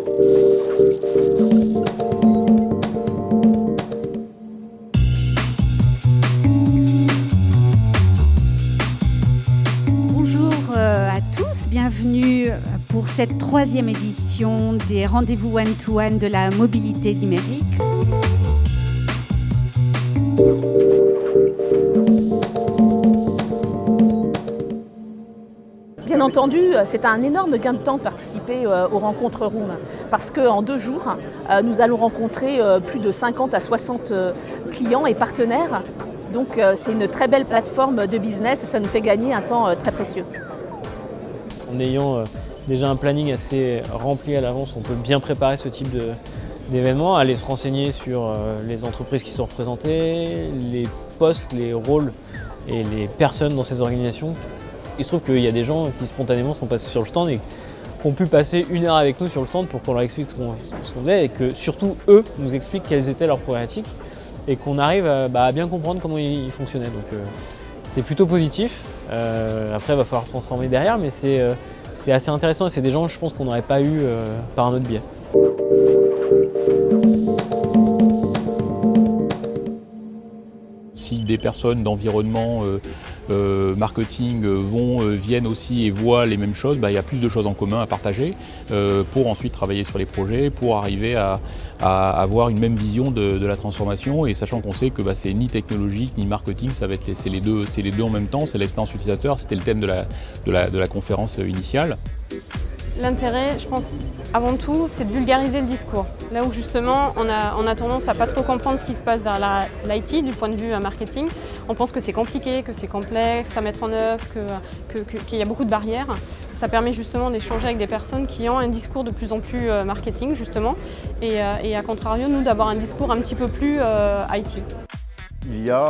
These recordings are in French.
Bonjour à tous, bienvenue pour cette 3e édition des rendez-vous one-to-one de la mobilité numérique. Bien entendu, c'est un énorme gain de temps de participer aux rencontres Room parce qu'en 2 jours, nous allons rencontrer plus de 50 à 60 clients et partenaires. Donc c'est une très belle plateforme de business et ça nous fait gagner un temps très précieux. En ayant déjà un planning assez rempli à l'avance, on peut bien préparer ce type d'événement, aller se renseigner sur les entreprises qui sont représentées, les postes, les rôles et les personnes dans ces organisations. Il se trouve qu'il y a des gens qui spontanément sont passés sur le stand et qui ont pu passer 1 heure avec nous sur le stand pour qu'on leur explique ce qu'on faisait et que surtout eux nous expliquent quelles étaient leurs problématiques et qu'on arrive à bien comprendre comment ils fonctionnaient. Donc c'est plutôt positif. Après il va falloir transformer derrière, mais c'est assez intéressant et c'est des gens je pense qu'on n'aurait pas eu par un autre biais. Si des personnes d'environnement marketing viennent aussi et voient les mêmes choses, il y a plus de choses en commun à partager pour ensuite travailler sur les projets, pour arriver à avoir une même vision de la transformation et sachant qu'on sait que c'est ni technologique ni marketing, c'est les deux en même temps, c'est l'expérience utilisateur, c'était le thème de la conférence initiale. L'intérêt, je pense, avant tout, c'est de vulgariser le discours. Là où justement, on a tendance à pas trop comprendre ce qui se passe dans l'IT du point de vue marketing. On pense que c'est compliqué, que c'est complexe à mettre en œuvre, qu'il y a beaucoup de barrières. Ça permet justement d'échanger avec des personnes qui ont un discours de plus en plus marketing justement et à contrario, nous, d'avoir un discours un petit peu plus IT. Il y a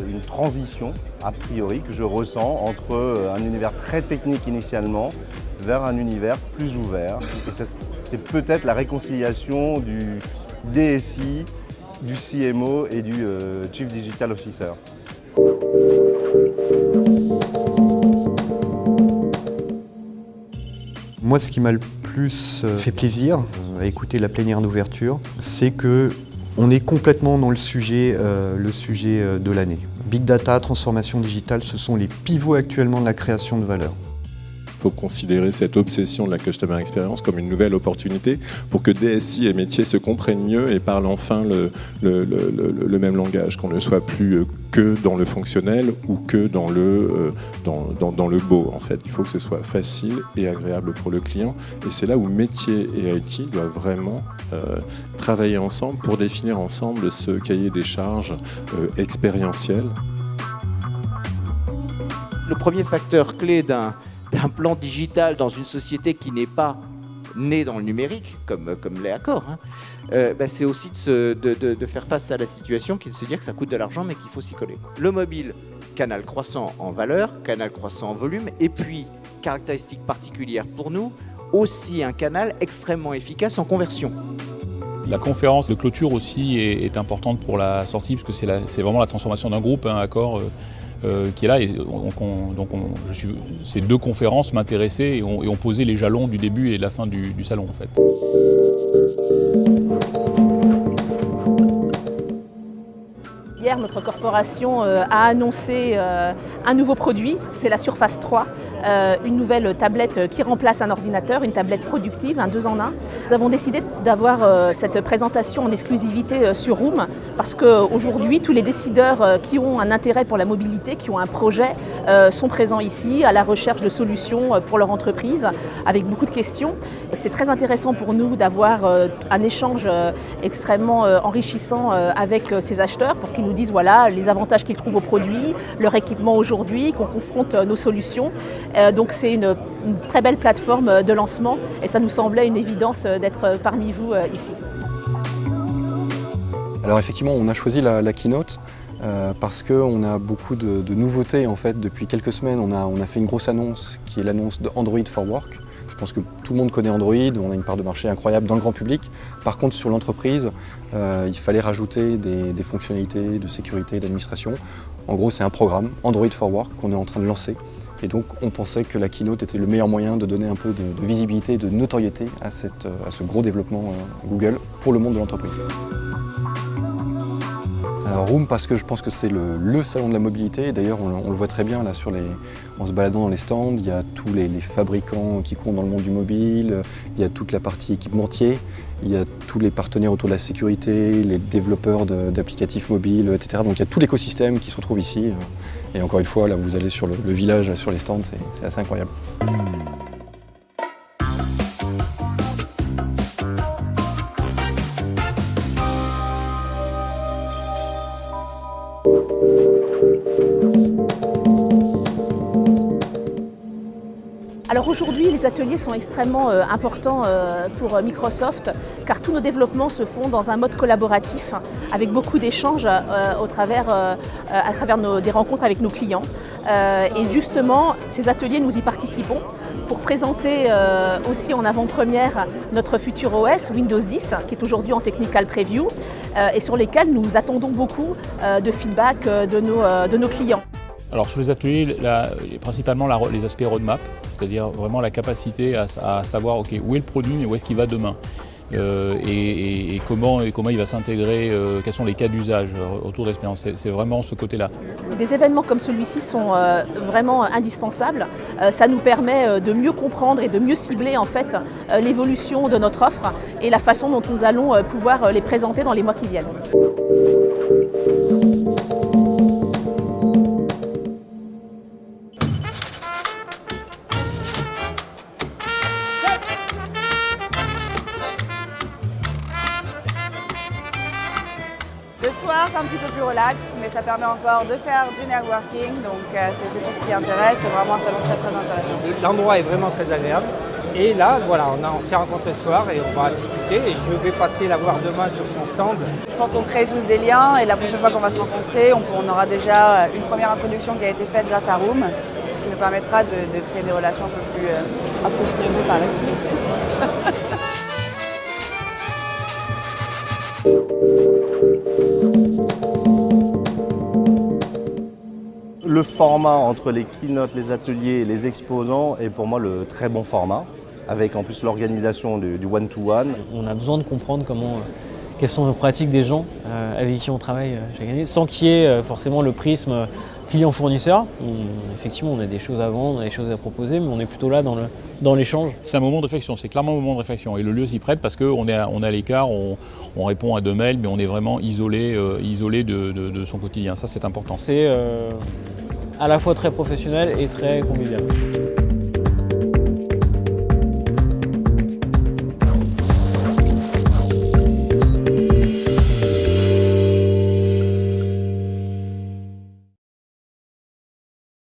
une transition, a priori, que je ressens entre un univers très technique initialement vers un univers plus ouvert. Et c'est peut-être la réconciliation du DSI, du CMO et du Chief Digital Officer. Moi, ce qui m'a le plus fait plaisir à écouter la plénière d'ouverture, c'est que on est complètement dans le sujet de l'année. Big Data, transformation digitale, ce sont les pivots actuellement de la création de valeur. Il faut considérer cette obsession de la Customer Experience comme une nouvelle opportunité pour que DSI et métiers se comprennent mieux et parlent enfin le même langage, qu'on ne soit plus que dans le fonctionnel ou que dans le beau. En fait, il faut que ce soit facile et agréable pour le client et c'est là où métiers et IT doivent vraiment travailler ensemble pour définir ensemble ce cahier des charges expérientiel. Le premier facteur clé d'un plan digital dans une société qui n'est pas née dans le numérique, comme l'est Accor, c'est aussi de faire face à la situation qui est de se dire que ça coûte de l'argent mais qu'il faut s'y coller. Le mobile, canal croissant en valeur, canal croissant en volume, et puis, caractéristique particulière pour nous, aussi un canal extrêmement efficace en conversion. La conférence de clôture aussi est importante pour la sortie parce que c'est vraiment la transformation d'un groupe, Accor, qui est là. Et ces 2 conférences m'intéressaient et ont posé les jalons du début et de la fin du salon en fait. Hier, notre corporation a annoncé un nouveau produit, c'est la Surface 3, une nouvelle tablette qui remplace un ordinateur, une tablette productive, un 2 en 1. Nous avons décidé d'avoir cette présentation en exclusivité sur Room parce qu'aujourd'hui, tous les décideurs qui ont un intérêt pour la mobilité, qui ont un projet, sont présents ici à la recherche de solutions pour leur entreprise avec beaucoup de questions. C'est très intéressant pour nous d'avoir un échange extrêmement enrichissant avec ces acheteurs pour qu'ils nous disent voilà les avantages qu'ils trouvent au produit, leur équipement aujourd'hui, qu'on confronte nos solutions. Donc c'est une très belle plateforme de lancement et ça nous semblait une évidence d'être parmi vous ici. Alors effectivement, on a choisi la keynote parce qu'on a beaucoup de nouveautés en fait. Depuis quelques semaines, on a fait une grosse annonce qui est l'annonce de Android for Work. Je pense que tout le monde connaît Android, on a une part de marché incroyable dans le grand public. Par contre, sur l'entreprise, il fallait rajouter des fonctionnalités de sécurité et d'administration. En gros, c'est un programme Android for Work qu'on est en train de lancer Et donc on pensait que la keynote était le meilleur moyen de donner un peu de visibilité, de notoriété à ce gros développement Google pour le monde de l'entreprise. Room parce que je pense que c'est le salon de la mobilité. D'ailleurs, on le voit très bien là en se baladant dans les stands. Il y a tous les fabricants qui comptent dans le monde du mobile. Il y a toute la partie équipementier. Il y a tous les partenaires autour de la sécurité, les développeurs d'applicatifs mobiles, etc. Donc il y a tout l'écosystème qui se retrouve ici. Et encore une fois, là, vous allez sur le village, sur les stands, c'est assez incroyable. Alors aujourd'hui, les ateliers sont extrêmement importants pour Microsoft car tous nos développements se font dans un mode collaboratif avec beaucoup d'échanges à travers des rencontres avec nos clients. Et justement, ces ateliers, nous y participons pour présenter aussi en avant-première notre futur OS, Windows 10, qui est aujourd'hui en technical preview et sur lesquels nous attendons beaucoup de feedback de nos clients. Alors sur les ateliers, principalement les aspects roadmap, c'est-à-dire vraiment la capacité à savoir où est le produit mais où est-ce qu'il va demain et comment il va s'intégrer, quels sont les cas d'usage autour de l'expérience. C'est vraiment ce côté-là. Des événements comme celui-ci sont vraiment indispensables. Ça nous permet de mieux comprendre et de mieux cibler en fait l'évolution de notre offre et la façon dont nous allons pouvoir les présenter dans les mois qui viennent. Le soir, c'est un petit peu plus relax, mais ça permet encore de faire du networking, donc c'est tout ce qui intéresse, c'est vraiment un salon très très intéressant. L'endroit est vraiment très agréable, et là, voilà, on s'est rencontrés ce soir et on va discuter, et je vais passer la voir demain sur son stand. Je pense qu'on crée tous des liens, et la prochaine fois qu'on va se rencontrer, on aura déjà une première introduction qui a été faite grâce à Room, ce qui nous permettra de créer des relations un peu plus approfondies par la suite. Le format entre les keynotes, les ateliers et les exposants est pour moi le très bon format, avec en plus l'organisation du one-to-one. On a besoin de comprendre quelles sont les pratiques des gens avec qui on travaille chaque année, sans qu'il y ait forcément le prisme client-fournisseur. Effectivement, on a des choses à vendre, on a des choses à proposer, mais on est plutôt là dans l'échange. C'est un moment de réflexion, c'est clairement un moment de réflexion. Et le lieu s'y prête parce qu'on est à l'écart, on répond à 2 mails, mais on est vraiment isolé de son quotidien. Ça, c'est important. C'est à la fois très professionnel et très convivial.